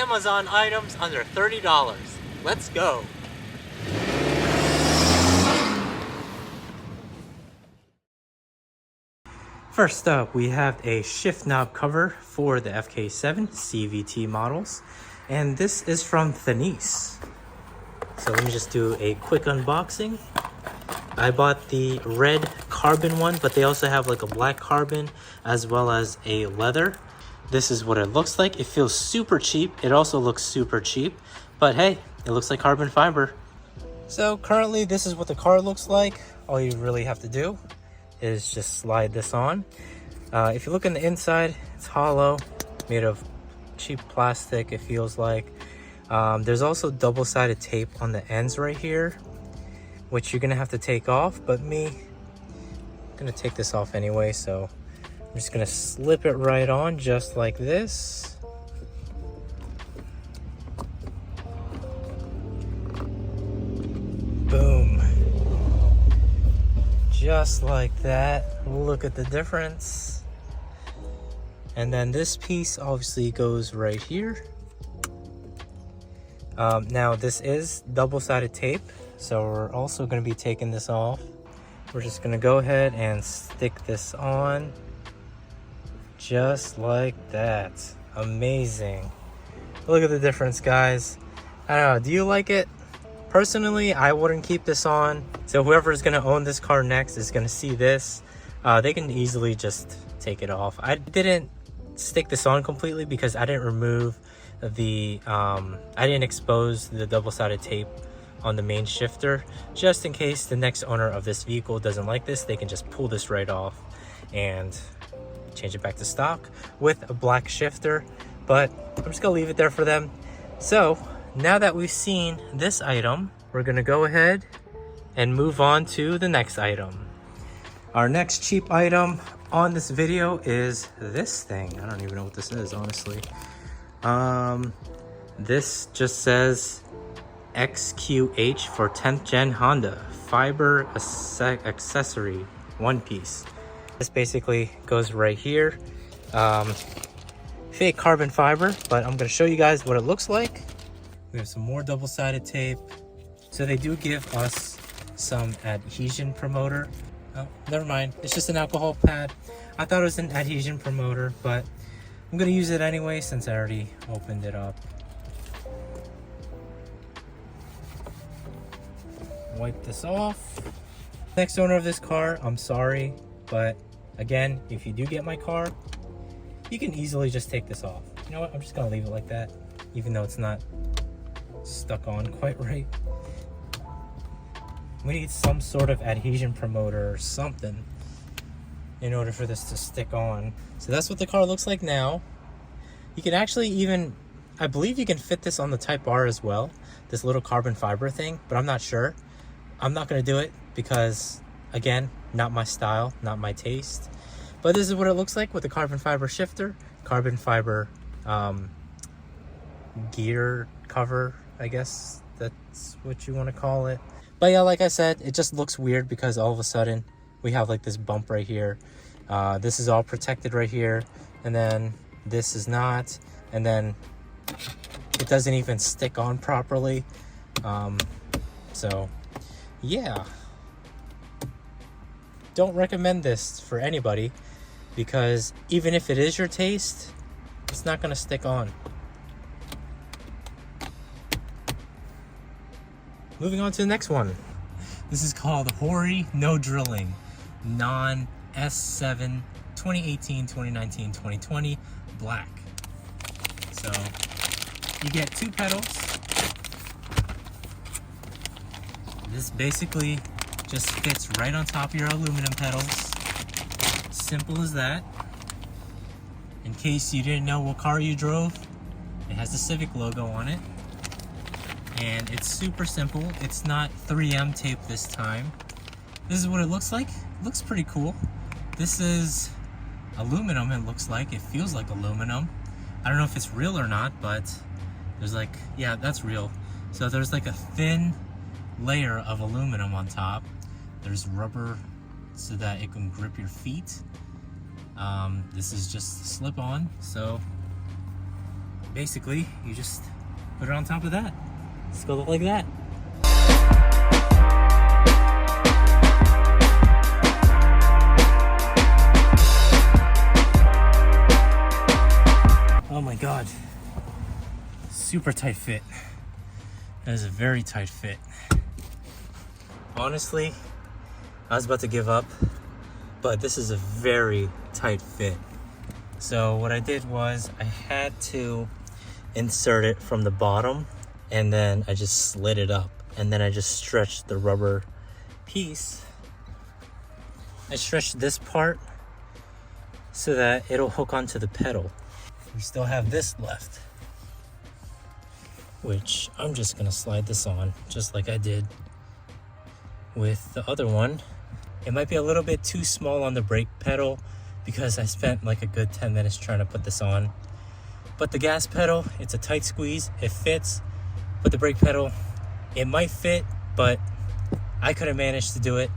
Amazon items under $30. Let's go. First up, we have a shift knob cover for the FK7 CVT models, and this is from Thanis. So let me just do a quick unboxing. I bought the red carbon one, but they also have like a black carbon as well as a leather. This is what it looks like. It feels super cheap. It also looks super cheap, but hey, it looks like carbon fiber. So currently this is what the car looks like. All you really have to do is just slide this on. If you look in the inside, it's hollow, made of cheap plastic, it feels like. There's also double-sided tape on the ends right here, which you're gonna have to take off, but I'm gonna take this off anyway, so I'm just gonna slip it right on just like this. Boom. Just like that. Look at the difference. And then this piece obviously goes right here. Now this is double-sided tape, so we're also going to be taking this off. We're just going to go ahead and stick this on just like that. Amazing. Look at the difference, guys. I don't know, do you like it? Personally, I wouldn't keep this on. So whoever is going to own this car next is going to see this. They can easily just take it off. I didn't stick this on completely because I didn't remove the I didn't expose the double-sided tape on the main shifter, just in case the next owner of this vehicle doesn't like this. They can just pull this right off and change it back to stock with a black shifter, but I'm just gonna leave it there for them. So now that we've seen this item, we're gonna go ahead and move on to the next item. Our next cheap item on this video is this thing. I don't even know what this is, honestly. This just says XQH for 10th gen Honda fiber accessory one piece. This basically goes right here. Fake carbon fiber, but I'm going to show you guys what it looks like. We have some more double-sided tape. So they do give us some adhesion promoter. Oh, never mind. It's just an alcohol pad. I thought it was an adhesion promoter, but I'm going to use it anyway since I already opened it up. Wipe this off. Next owner of this car, I'm sorry, but again, if you do get my car, you can easily just take this off. You know what? I'm just going to leave it like that, even though it's not stuck on quite right. We need some sort of adhesion promoter or something in order for this to stick on. So that's what the car looks like now. You can actually even, I believe you can fit this on the Type R as well, this little carbon fiber thing, but I'm not sure. I'm not going to do it because, again, not my style, not my taste. But this is what it looks like with the carbon fiber shifter, carbon fiber gear cover, I guess that's what you want to call it. But yeah, like I said, it just looks weird because all of a sudden we have like this bump right here. This is all protected right here, and then this is not, and then it doesn't even stick on properly. So yeah, don't recommend this for anybody because even if it is your taste, it's not going to stick on. Moving on to the next one. This is called Hori No Drilling Non S7 2018, 2019, 2020 black. So you get two pedals. This basically just fits right on top of your aluminum pedals. Simple as that. In case you didn't know what car you drove, it has the Civic logo on it. And it's super simple. It's not 3M tape this time. This is what it looks like. It looks pretty cool. This is aluminum, it looks like. It feels like aluminum. I don't know if it's real or not, but there's like, yeah, that's real. So there's like a thin layer of aluminum on top. There's rubber so that it can grip your feet. This is just slip on, so basically you just put it on top of that. It's gonna look like that. Oh my god, super tight fit. That is a very tight fit. Honestly, I was about to give up, but this is a very tight fit. So what I did was I had to insert it from the bottom, and then I just slid it up, and then I just stretched the rubber piece. I stretched this part so that it'll hook onto the pedal. We still have this left, which I'm just gonna slide this on just like I did with the other one. It might be a little bit too small on the brake pedal because I spent like a good 10 minutes trying to put this on. But the gas pedal, it's a tight squeeze, it fits. But the brake pedal, it might fit, but I couldn't manage to do it.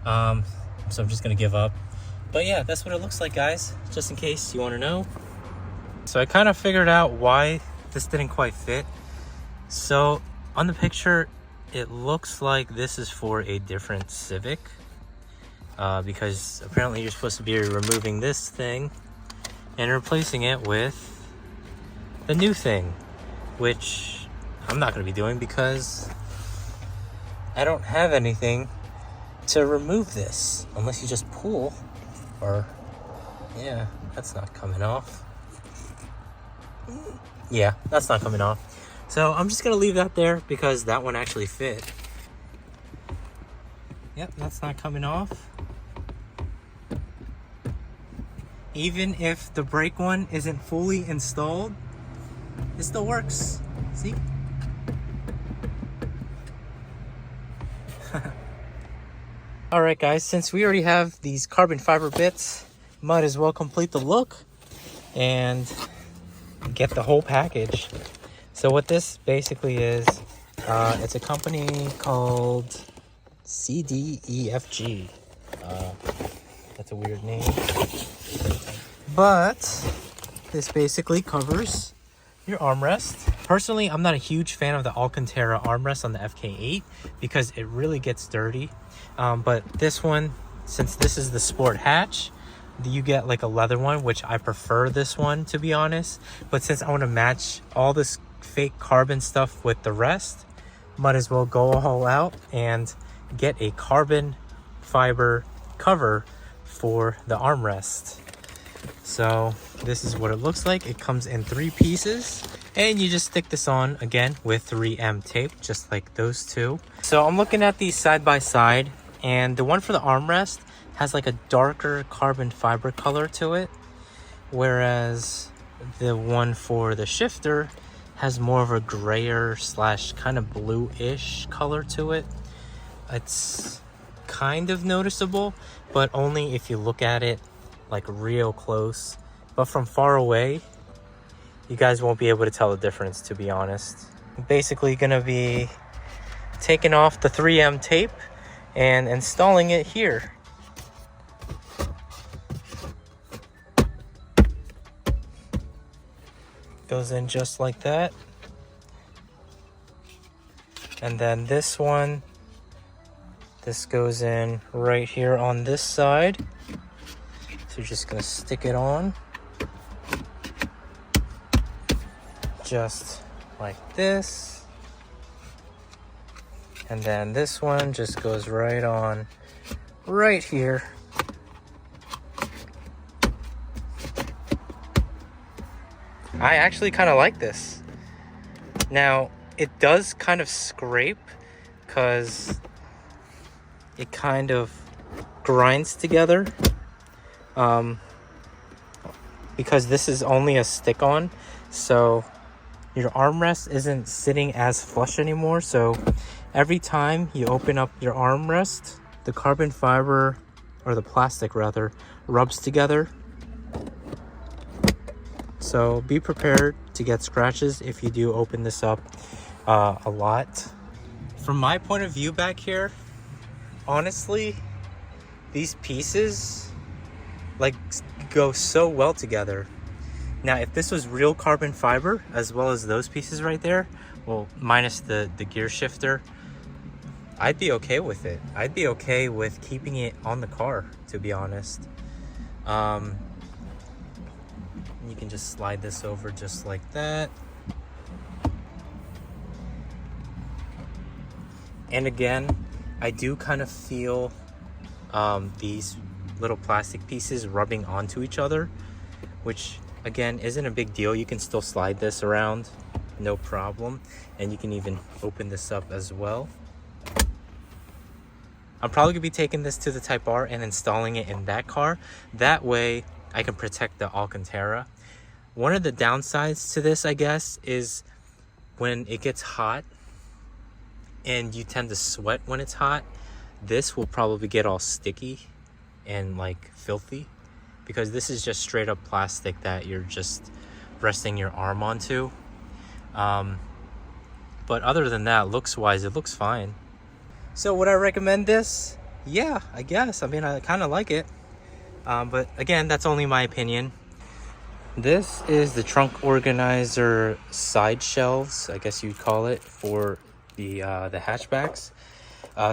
So I'm just gonna give up. But yeah, that's what it looks like, guys, just in case you wanna know. So I kind of figured out why this didn't quite fit. So on the picture, it looks like this is for a different Civic, because apparently you're supposed to be removing this thing and replacing it with the new thing, which I'm not going to be doing because I don't have anything to remove this unless you just pull, or yeah, that's not coming off. Yeah, that's not coming off. So I'm just gonna leave that there because that one actually fit. Yep, that's not coming off. Even if the brake one isn't fully installed, it still works. See? Alright guys, since we already have these carbon fiber bits, might as well complete the look and get the whole package. So what this basically is, it's a company called CDEFG. That's a weird name. But this basically covers your armrest. Personally, I'm not a huge fan of the Alcantara armrest on the FK8 because it really gets dirty. But this one, since this is the sport hatch, you get like a leather one, which I prefer this one, to be honest. But since I want to match all this fake carbon stuff with the rest, might as well go all out and get a carbon fiber cover for the armrest. So this is what it looks like. It comes in 3 pieces, and you just stick this on again with 3M tape, just like those two. So I'm looking at these side by side, and the one for the armrest has like a darker carbon fiber color to it, whereas the one for the shifter has more of a grayer slash kind of blue-ish color to it. It's kind of noticeable, but only if you look at it like real close. But from far away, you guys won't be able to tell the difference, to be honest. I'm basically gonna be taking off the 3M tape and installing it here. Goes in just like that. And then this one, this goes in right here on this side. So you're just gonna stick it on just like this. And then this one just goes right on right here. I actually kind of like this. Now, it does kind of scrape because it kind of grinds together. Because this is only a stick-on, so your armrest isn't sitting as flush anymore. So every time you open up your armrest, the carbon fiber, or the plastic rather, rubs together. So be prepared to get scratches if you do open this up a lot. From my point of view back here, honestly, these pieces like go so well together. Now, if this was real carbon fiber, as well as those pieces right there, well, minus the gear shifter, I'd be okay with it. I'd be okay with keeping it on the car, to be honest. You can just slide this over just like that. And again, I do kind of feel these little plastic pieces rubbing onto each other, which again isn't a big deal. You can still slide this around, no problem. And you can even open this up as well. I'm probably gonna be taking this to the Type R and installing it in that car. That way I can protect the Alcantara. One of the downsides to this, I guess, is when it gets hot and you tend to sweat when it's hot, this will probably get all sticky and like filthy, because this is just straight up plastic that you're just resting your arm onto. But other than that, looks wise, it looks fine. So would I recommend this? Yeah, I guess. I mean, I kind of like it. But again, that's only my opinion. This is the trunk organizer side shelves, I guess you'd call it, for the hatchbacks.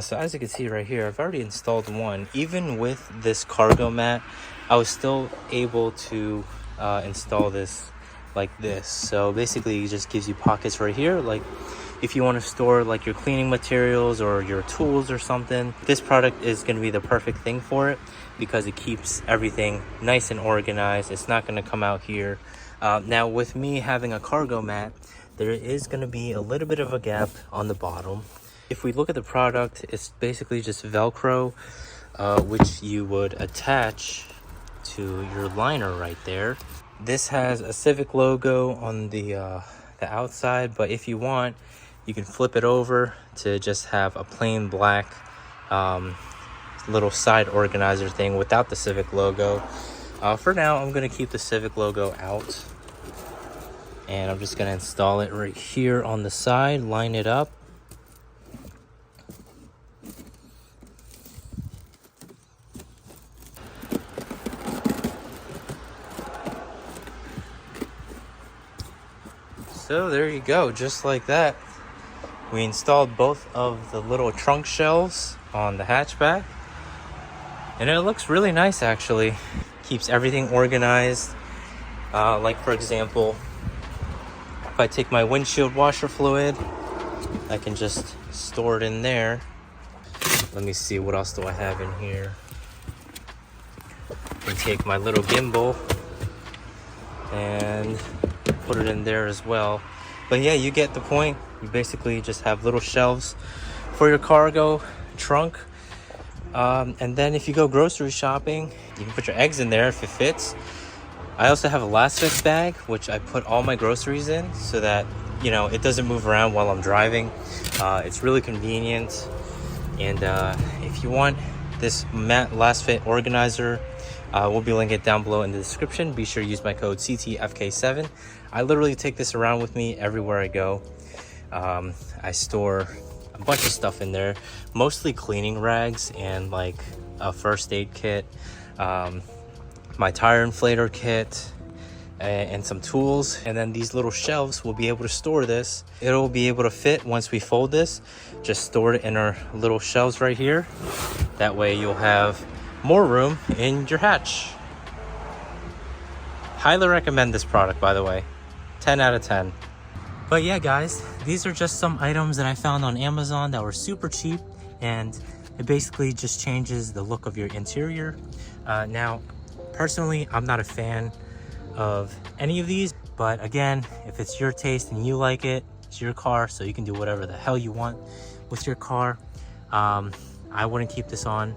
So as you can see right here, I've already installed one. Even with this cargo mat, I was still able to install this like this. So basically it just gives you pockets right here, like if you want to store like your cleaning materials or your tools or something. This product is going to be the perfect thing for it, because it keeps everything nice and organized. It's not going to come out here. Now with me having a cargo mat, there is going to be a little bit of a gap on the bottom. If we look at the product, it's basically just Velcro, which you would attach to your liner right there. This has a CIVIC logo on the outside, but if you want, you can flip it over to just have a plain black little side organizer thing without the CIVIC logo. For now, I'm going to keep the CIVIC logo out. And I'm just going to install it right here on the side, line it up. So there you go, just like that. We installed both of the little trunk shelves on the hatchback, and it looks really nice actually. Keeps everything organized. Like for example, if I take my windshield washer fluid, I can just store it in there. Let me see, what else do I have in here? I can take my little gimbal and put it in there as well. But yeah, you get the point. You basically just have little shelves for your cargo trunk. And then if you go grocery shopping, you can put your eggs in there if it fits. I also have a last fit bag, which I put all my groceries in so that, you know, it doesn't move around while I'm driving. It's really convenient. And if you want this matte last fit organizer, we'll be linking it down below in the description. Be sure to use my code CTFK7. I literally take this around with me everywhere I go. I store a bunch of stuff in there, mostly cleaning rags and like a first aid kit, my tire inflator kit, and some tools. And then these little shelves will be able to store this. It'll be able to fit once we fold this. Just store it in our little shelves right here. That way you'll have more room in your hatch. Highly recommend this product, by the way. 10 out of 10. But yeah, guys, these are just some items that I found on Amazon that were super cheap, and it basically just changes the look of your interior. Now, personally, I'm not a fan of any of these, but again, if it's your taste and you like it, it's your car, so you can do whatever the hell you want with your car. I wouldn't keep this on.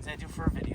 Stay tuned for a video.